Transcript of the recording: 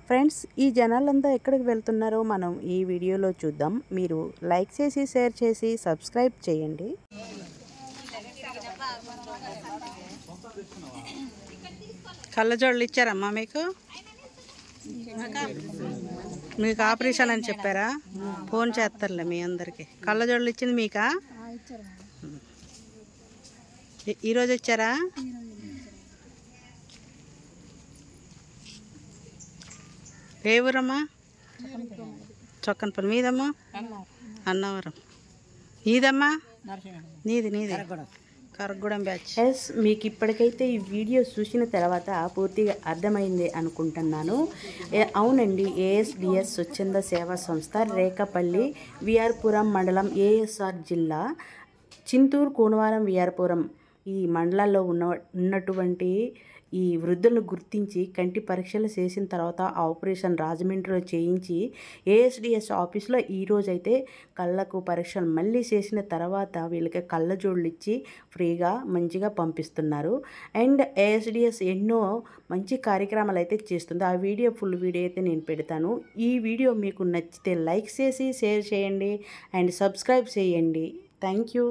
Friends, ఈ జనాలంతా ఎక్కడికి వెళ్తున్నారో మనం ఈ వీడియోలో చూద్దాం. మీరు లైక్ చేసి షేర్ చేసి సబ్స్క్రైబ్ చేయండి. కళ్ళజోళ్ళు ఇచ్చారమ్మా మీకు? మీకు ఆపరేషన్ అని చెప్పారా? ఫోన్ చేస్తారులే మీ అందరికి. కళ్ళజోళ్ళు ఇచ్చింది మీకా? ఈరోజు ఇచ్చారా? ఏ ఊరమ్మా? చొక్కనపల్లి. మీదమ్మా? అన్నవరం. నీదమ్మా? నీది కరగూడెం బ్యాచ్. ఎస్, మీకు ఇప్పటికైతే ఈ వీడియో చూసిన తర్వాత పూర్తిగా అర్థమైంది అనుకుంటున్నాను. అవునండి, ఏఎస్డిఎస్ స్వచ్ఛంద సేవా సంస్థ రేకపల్లి విఆర్పురం మండలం, ఏఎస్ఆర్ జిల్లా, చింతూరు, కూనవరం, విఆర్పురం ఈ మండలాల్లో ఉన్నటువంటి ఈ వృద్ధులను గుర్తించి కంటి పరీక్షలు చేసిన తర్వాత ఆపరేషన్ రాజమండ్రిలో చేయించి ఏఎస్డిఎస్ ఆఫీస్లో ఈరోజైతే కళ్ళకు పరీక్షలు మళ్ళీ చేసిన తర్వాత వీళ్ళకి కళ్ళజోళ్ళు ఇచ్చి ఫ్రీగా మంచిగా పంపిస్తున్నారు. అండ్ ఏఎస్డిఎస్ ఎన్నో మంచి కార్యక్రమాలు అయితే చేస్తుంది. ఆ వీడియో ఫుల్ వీడియో అయితే నేను పెడతాను. ఈ వీడియో మీకు నచ్చితే లైక్ చేసి షేర్ చేయండి అండ్ సబ్స్క్రైబ్ చేయండి. Thank you.